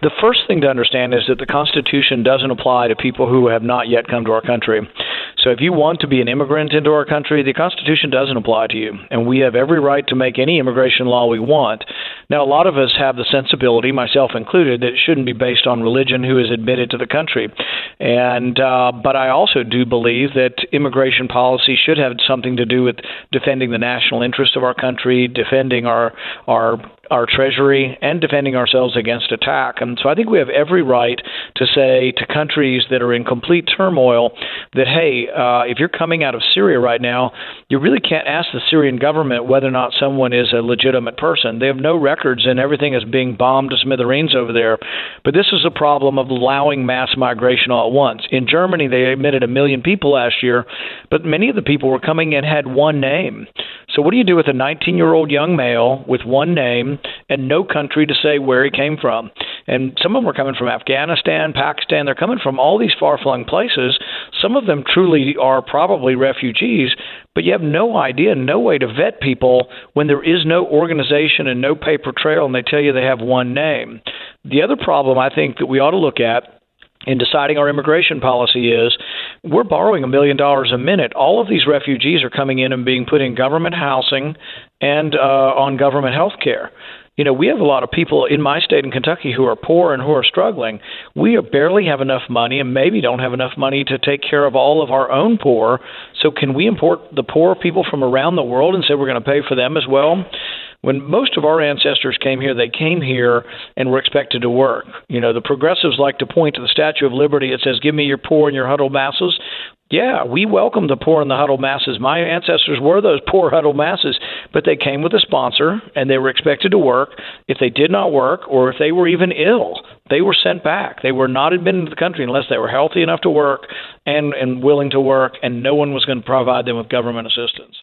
The first thing to understand is that the Constitution doesn't apply to people who have not yet come to our country. So if you want to be an immigrant into our country, the Constitution doesn't apply to you, and we have every right to make any immigration law we want. Now, a lot of us have the sensibility, myself included, that it shouldn't be based on religion who is admitted to the country. But I also do believe that immigration policy should have something to do with defending the national interest of our country, defending our treasury, and defending ourselves against attack. And so I think we have every right to say to countries that are in complete turmoil that, hey, if you're coming out of Syria right now, you really can't ask the Syrian government whether or not someone is a legitimate person. They have no records, and everything is being bombed to smithereens over there. But this is a problem of allowing mass migration all at once. In Germany, they admitted 1 million people last year, but many of the people were coming in had one name. So what do you do with a 19-year-old young male with one name and no country to say where he came from? And some of them are coming from Afghanistan, Pakistan. They're coming from all these far-flung places. Some of them truly are probably refugees, but you have no idea, no way to vet people when there is no organization and no paper trail, and they tell you they have one name. The other problem I think that we ought to look at in deciding our immigration policy is we're borrowing $1 million a minute. All of these refugees are coming in and being put in government housing and on government health care. You know, we have a lot of people in my state in Kentucky who are poor and who are struggling. We barely have enough money and maybe don't have enough money to take care of all of our own poor. So can we import the poor people from around the world and say we're going to pay for them as well? When most of our ancestors came here, they came here and were expected to work. You know, the progressives like to point to the Statue of Liberty. It says, give me your poor and your huddled masses. Yeah, we welcome the poor and the huddled masses. My ancestors were those poor huddled masses, but they came with a sponsor and they were expected to work. If they did not work or if they were even ill, they were sent back. They were not admitted to the country unless they were healthy enough to work and willing to work, and no one was going to provide them with government assistance.